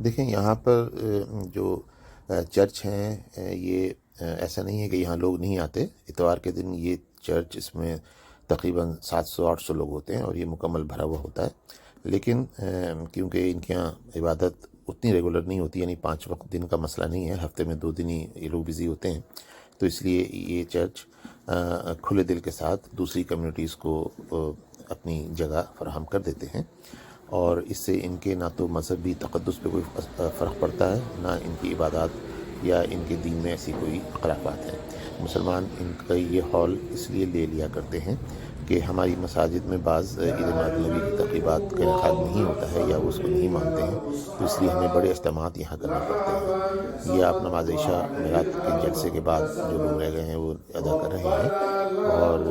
देखें यहाँ पर जो चर्च हैं ये ऐसा नहीं है कि यहाँ लोग नहीं आते। इतवार के दिन ये चर्च इसमें तकरीबन 700-800 लोग होते हैं और ये मुकम्मल भरा हुआ होता है। लेकिन क्योंकि इनके यहाँ इबादत उतनी रेगुलर नहीं होती, यानी 5 वक्त दिन का मसला नहीं है, हफ्ते में 2 दिन ही ये लोग बिज़ी होते हैं, तो इसलिए ये चर्च खुले दिल के साथ दूसरी कम्युनिटीज़ को अपनी जगह फराहम कर देते हैं। और इससे इनके ना तो मजहबी तक़द्दुस पे कोई फ़र्क पड़ता है, ना इनकी इबादत या इनके दीन में ऐसी कोई खराफात हैं। मुसलमान इनका ये हॉल इसलिए ले लिया करते हैं कि हमारी मसाजिद में बाज़ ईद मिलाद-उन-नबी की तक़रीबात का इनेकाद नहीं होता है या वो उसको नहीं मानते हैं, तो इसलिए हमें बड़े इज्तिमात यहाँ करने पड़ते हैं। ये आप नमाज़ इशा मिलाद के जलसे के बाद जो लोग रह गए हैं वो अदा कर रहे हैं, और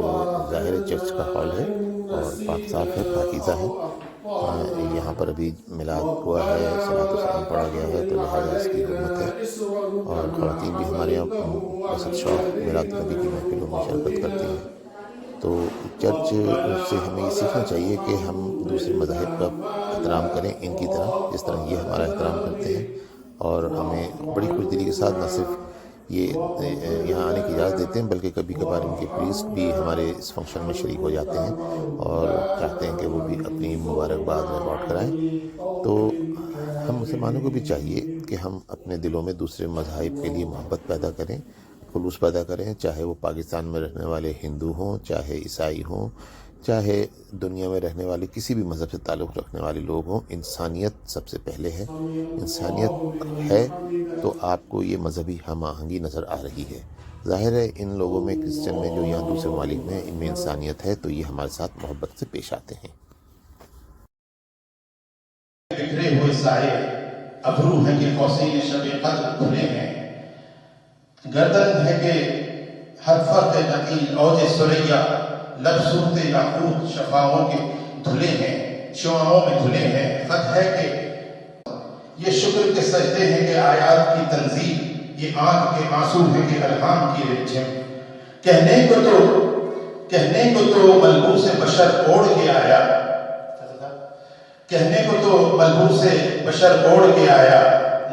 ज़ाहिर चर्च का हॉल है और पाक साफ़ है, पाकीज़ा है। यहाँ पर अभी मिलाद हुआ है, सलात व सलाम पढ़ा गया है, तो लिहाजा इसकी हुर्मत है, और ख़वातीन भी हमारे यहाँ बसत शौक़ मिलाद नबी की महफ़िलों में शिरकत करती हैं। तो चर्च से हमें ये सीखना चाहिए कि हम दूसरे मज़ाहिब का एहतराम करें इनकी तरह, जिस तरह ये हमारा एहतराम करते हैं, और हमें बड़ी खुशदिली के साथ न सिर्फ ये यहाँ आने की इजाज़त देते हैं, बल्कि कभी कभार इनके प्रीस्ट भी हमारे इस फंक्शन में शरीक हो जाते हैं और चाहते हैं कि वो भी अपनी मुबारकबाद रिकॉर्ड कराएं। तो हम मुसलमानों को भी चाहिए कि हम अपने दिलों में दूसरे मज़ाहिब के लिए मोहब्बत पैदा करें, खुलूस पैदा करें, चाहे वो पाकिस्तान में रहने वाले हिंदू हों, चाहे ईसाई हों, चाहे दुनिया में रहने वाले किसी भी मज़हब से ताल्लुक़ रखने वाले लोग हों। इंसानियत सबसे पहले है। इंसानियत है तो आपको ये मज़हबी हम आहंगी नज़र आ रही है। ज़ाहिर है इन लोगों में, क्रिश्चियन में, जो यहाँ दूसरे ममालिक में, इनमें इंसानियत है, तो ये हमारे साथ मोहब्बत से पेश आते हैं। बिखरे हुए साए अबरू है कि फौसील शब कद्र खुले हैं, गर्दन है कि हर फर्क नकील औज सुरैया, लब सूरत याकूत शफाओं के धुले हैं, शुआओं में धुले हैं। खत है कि ये शुक्र के सजदे हैं कि आयात की तंजील, ये आंख के आंसू हैं कि अल्हाम की रिमझिम। कहने को तो मलबूस से बशर ओढ़ के आया, कहने को तो मलबूस से बशर ओढ़ के आया,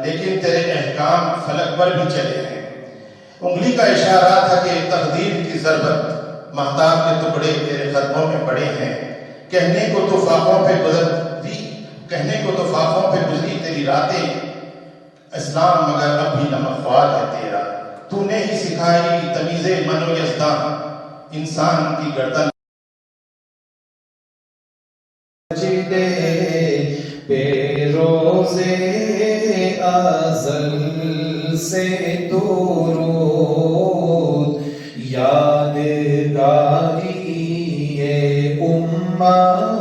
लेकिन तेरे अहकाम फलक पर भी चले हैं। उंगली का इशारा था कि तकदीर की ज़रबत, महताब के टुकड़े तेरे कदमों में पड़े हैं। कहने को तो फाकों पे गुजरी तेरी रातें, इस्लाम मगर अब भी नमकवार है तेरा। तूने ही सिखाई तमीज़े मनो यज़दान, इंसान की गर्दन बेरोज़े अज़ल से दुरूद, यादगारी ये उम्मत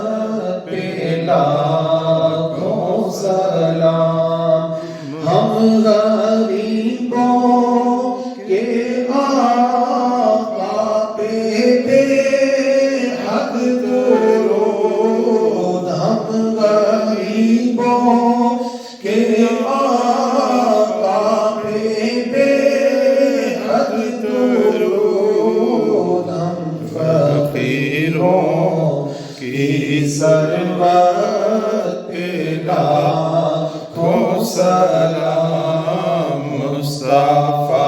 पे लाखों सलाम। हम गरीबों के आका पे बेहद दुरूद, हम गरीबों के आका पे बेहद दुरूद, हम फकीरों की सरबत पे लाखों सलाम। मुस्तफा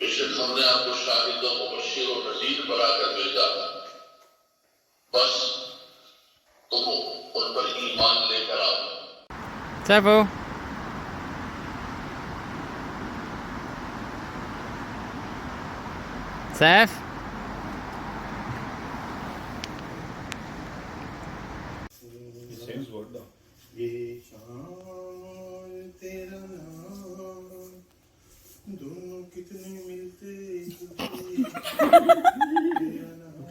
बेशक हमने आपको शाहिद और मुबश्शिर और नज़ीर बनाकर भेजा, बस तुम उन पर ईमान लेकर आओ. Tempo. Saf. ये शान तेरा नाम दोनों कितने मिलते तेरा नाम.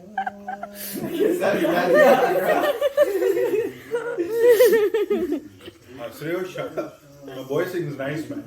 Shreyas, shut up. The boy sings nice, man.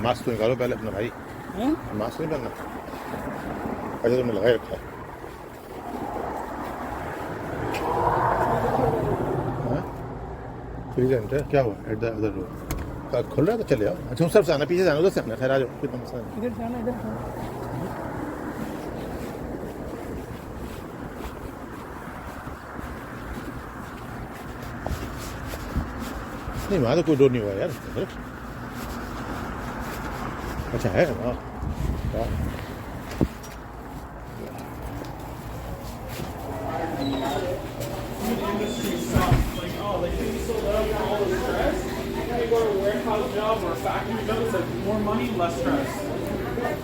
Mask तो निकालो पहले अपना भाई. मास्क नहीं पहनना. अच्छा तुमने लगाए रखा है. प्रेजेंट है क्या हुआ एट द अदर रोड खुल रहा है तो चले आओ. अच्छा उस तरफ से आना पीछे से आना उधर से आना. खैर आ जाओ कोई मसला नहीं. इधर जाना इधर. नहीं वहाँ तो कोई डोर नहीं हुआ यार. अच्छा है वाह वाह.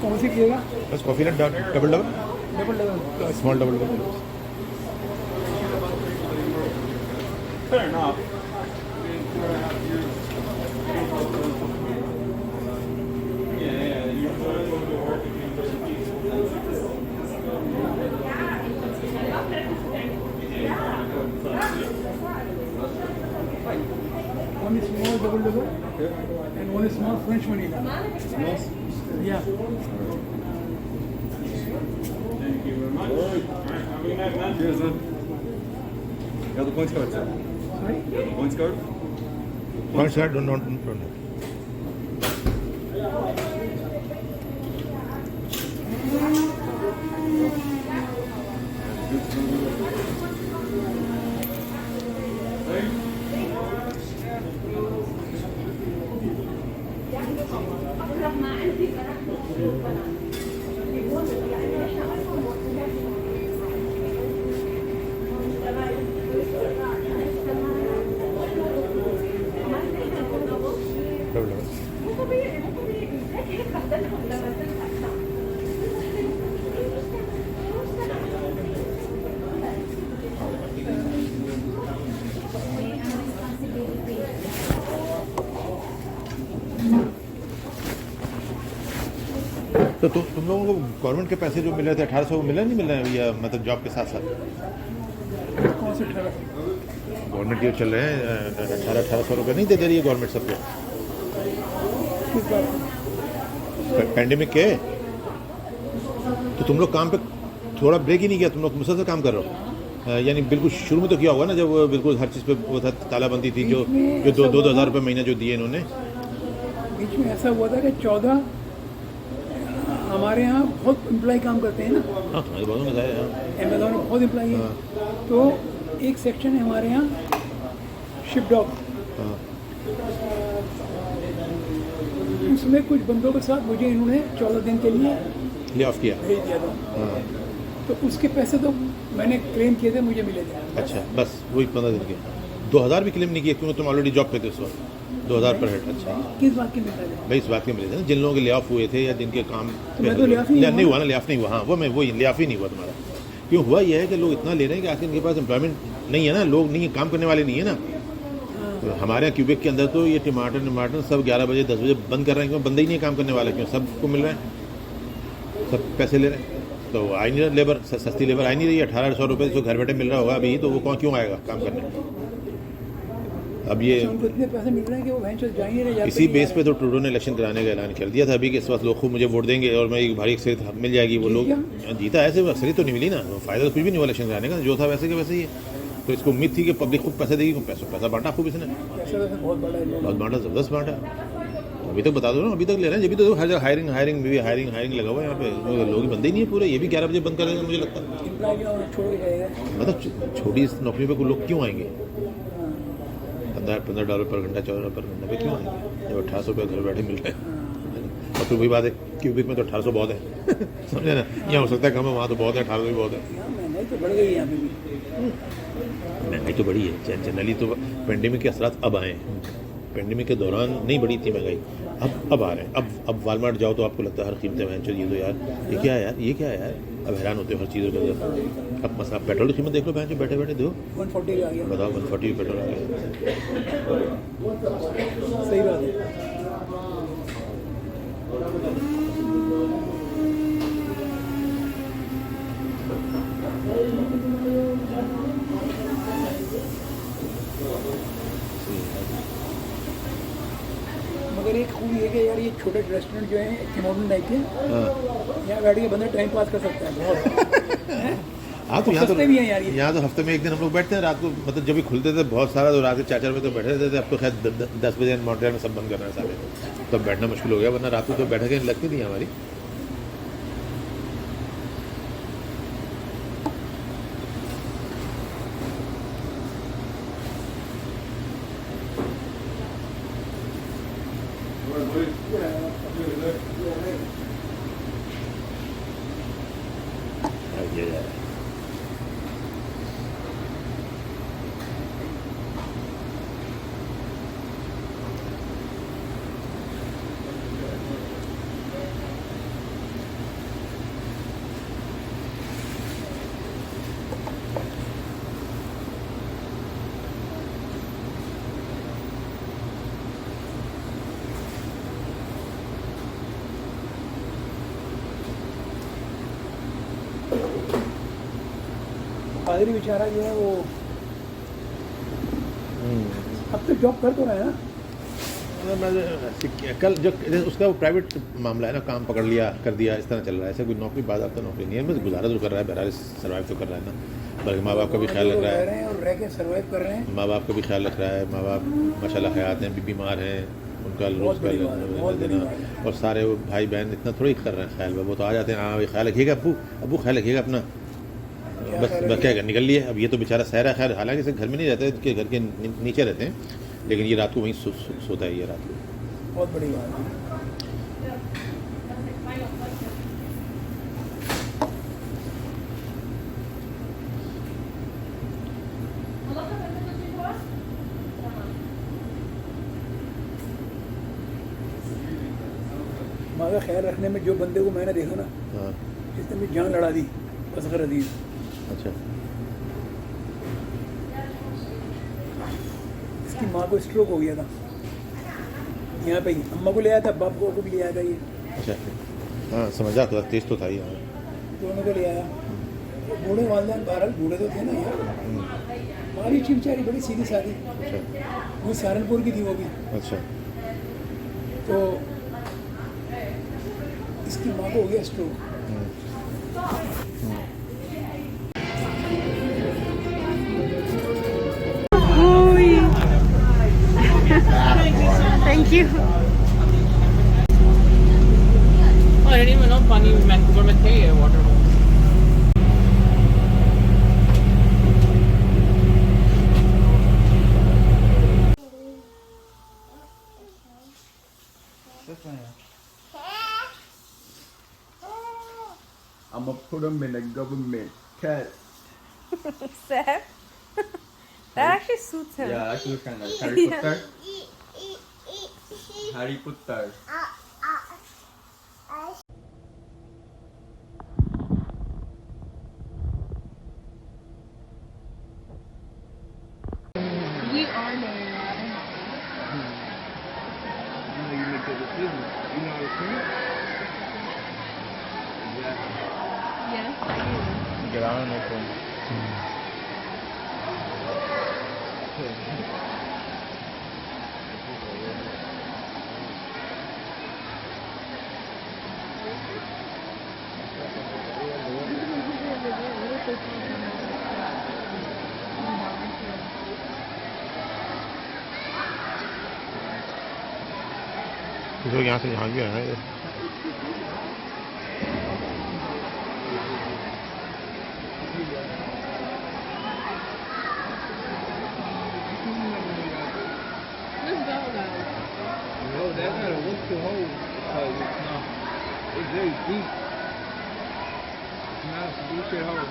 कौन सी पिएगा? बस कॉफी ना double double. Double double small double double fair enough. One is small double double and one is small French vanilla. Yeah. Thank you very much. All right, have a good night, man. Cheers, man. You have the points card, sir. Sorry? Points card? Points card, don't. Double double तो तुम लोगों को government के पैसे जो मिल रहे थे 1800 मिला नहीं मिल रहे हैं या मतलब जॉब के साथ साथ कौन से ठहरा? गवर्नमेंट ये चल रहे हैं 1800 रुपये नहीं दे रही है गवर्नमेंट सबको किस बात? पैंडेमिक के तो तुम लोग काम पे थोड़ा ब्रेक ही नहीं किया तुम लोग मुसलसल काम कर रहे हो यानी बिल्कुल शुरू में तो किया होगा ना जब वो बिल्कुल हर चीज़ पे वो था तालाबंदी थी जो जो 2,000 रुपये महीना जो दिए इन्होंने बीच में ऐसा हुआ था कि 14 हमारे यहाँ बहुत एम्प्लॉय काम करते हैं ना, हाँ तुम्हारी बातों में बताया अमेजोन में बहुत एम्प्लॉय है। तो एक सेक्शन है हमारे यहाँ शिप डॉग, हाँ उसमें कुछ बंदों के साथ मुझे इन्होंने 14 दिन के लिए ले ऑफ किया भेज दिया था। हाँ तो उसके पैसे तो मैंने क्लेम किए थे, मुझे मिले थे। अच्छा बस वही 15 दिन के 2,000 भी क्लेम नहीं किए क्योंकि तुम ऑलरेडी जॉब पे थे उस वक्त 2,000 पर हेड। अच्छा किस बात के मिलता है? भाई इस बात के मिले थे ना जिन लोगों के ले ऑफ हुए थे या जिनके काम तो मैं तो ले ऑफ नहीं नहीं हुआ ना ले ऑफ नहीं हुआ हाँ वो मैं वही ले ऑफ ही नहीं हुआ तुम्हारा क्यों हुआ ये है कि लोग इतना ले रहे हैं कि आखिर इनके पास एम्प्लॉयमेंट नहीं है ना लोग नहीं है काम करने वाले नहीं है ना तो हमारे यहाँ क्यूबेक के अंदर तो ये टमाटर सब 11 बजे 10 बजे बंद कर रहे हैं क्यों बंदे ही नहीं है काम करने वाले क्यों सबको मिल रहा है सब पैसे ले रहे हैं तो आई नहीं रहा लेबर सस्ती लेबर आई नहीं रही 1,800 रुपये जो घर बैठे मिल रहा होगा अभी तो वो कौन क्यों आएगा काम करने अब ये उनको इतने पैसे मिल रहे हैं कि वो भैंस जा ही नहीं जाते। इसी बेस पे तो ट्रूडो ने इलेक्शन कराने का ऐलान कर दिया था अभी कि इस वक्त लोग खूब मुझे वोट देंगे और मैं एक भारी अक्सरियत मिल जाएगी वो लोग जीता ऐसे अक्सरियत तो नहीं मिली ना फायदा तो कुछ भी नहीं हुआ इलेक्शन कराने का जो था वैसे के वैसे ही है तो इसको उम्मीद थी कि पब्लिक खूब पैसे देगी पैसा बांटा खूब इसने पैसा वैसे बहुत बड़ा है। बहुत बांटा ज़बरदस्त बांटा अभी तक बता दो ना अभी तक ले रहे हैं जब तो हर जगह हायरिंग लगा हुआ है यहाँ पे लोग बंदे ही नहीं है पूरे ये भी 11 बजे बंद कर देंगे मुझे लगता है एम्प्लॉय क्या छोड़ के जाएगा? मतलब छोटी नौकरी पे लोग क्यों आएंगे $15 पर घंटा $14 पर घंटा पे क्यों आएंगे जब 1,800 रुपये घर बैठे मिल रहे हैं और फिर वही बात है क्यूबिक में तो 1,800 बहुत है समझे ना यहाँ हो सकता है कम है वहाँ तो बहुत है 1,800 भी बहुत है यहाँ महंगाई तो बढ़ गई है यहाँ पे भी। महंगाई तो बढ़ी है जनरली तो पेंडेमिक के असरात अब आए हैं पेंडेमिक के दौरान नहीं बढ़ी थी महंगाई अब आ रहे हैं अब वालमार्ट जाओ तो आपको लगता है हर कीमतें वहाँ चलिए तो यार ये क्या है यार अब हैरान होते हो हर चीज़ों के अंदर अब मसला पेट्रोल की कीमत देख लो बहन बैठे बैठे दो 140 का आ गया। बताओ 140 पेट्रोल आ गया सही बात है। मगर एक खूबी है कि यार ये छोटे रेस्टोरेंट जो हैं मॉडर्न टाइप के यहाँ बैठ के बंदा टाइम पास कर सकता है बहुत। हाँ तो यहाँ तो सस्ते भी हैं यार ये। यहाँ तो हफ्ते में एक दिन हम लोग बैठते हैं रात को मतलब जब भी खुलते थे बहुत सारा तो रात के 4 बजे तो बैठे रहते थे अब तो खैर 10 बजे मॉन्ट्रियल में सब बंद कर रहे हैं सारे तब बैठना मुश्किल हो गया वरना रात को तो बैठक लगती थी हमारी ये जा रहा है पादरी बेचारा जो है वो अब तो जॉब कर तो रहा है ना। कल जो उसका वो प्राइवेट मामला है ना, काम पकड़ लिया कर दिया, इस तरह चल रहा है। ऐसे कोई नौकरी बाज़ाब्ता नौकरी नहीं है, बस गुजारा तो कर रहा है, बहरहाल सर्वाइव तो कर रहा है ना। बल्कि माँ बाप का भी ख्याल रख रहा रह है, रहे हैं और रह के सर्वाइव कर रहे हैं। माँ बाप का भी ख्याल रख रहा है। माँ बाप माशाल्लाह हयात हैं, भी बीमार हैं, उनका रोज़ का बहुत बड़ी देना। और सारे वो भाई बहन इतना थोड़ी कर रहे हैं ख्याल, वो तो आ जाते हैं, हाँ भाई ख्याल रखिएगा अब्बू, अब्बू ख्याल रखिएगा अपना, बस बस क्या निकल लिए। अब ये तो बेचारा सह रहा है, खैर हालांकि इसे घर में नहीं रहते, इसके घर के नीचे रहते हैं, लेकिन ये रात को वहीं सोता है, ये रात को। बहुत बड़ी बात है। माँ का ख्याल रखने में जो बंदे को मैंने देखा ना, हाँ जिसने भी जान लड़ा दी, असगर अजीज। अच्छा। इसकी माँ को स्ट्रोक हो गया था यहाँ पे ही, अम्मा को ले आया था, बाप को भी ले आया था, ये अच्छा हाँ समझा, थोड़ा तेज तो था ही। हाँ दोनों को ले आया। तो बूढ़े वालदेन बहरहाल बूढ़े तो थे ना यार। माँ भी थी बेचारी, बड़ी सीधी सादी, अच्छा वो सहारनपुर की थी वो भी। अच्छा। तो इसकी माँ को हो गया stroke. Thank you. I didn't even know पानी वैंकूवर में थे ये water I'm gonna put them in a government test. Seth. That actually suits him. Yeah, actually kind of Harry Yeah. Potter. Harry Potter. We are married. You know, you make your decision. You know how to swim? Yes, I do. Get on no phone. जो यहाँ से यहाँ भी आया है। Let's go, guys. No, that's not a look to hold because it's very deep. It's not a bullshit hole.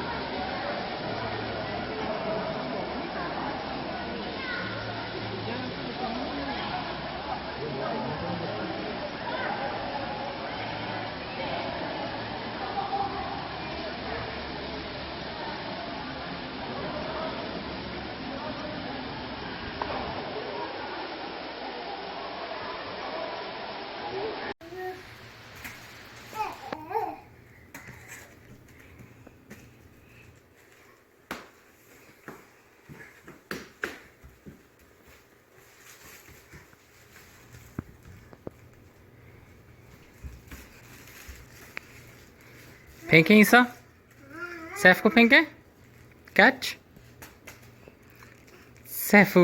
फेंके ईसा सैफ को फेंके कैच सैफू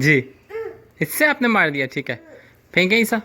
जी इससे आपने मार दिया ठीक है फेंके ईसा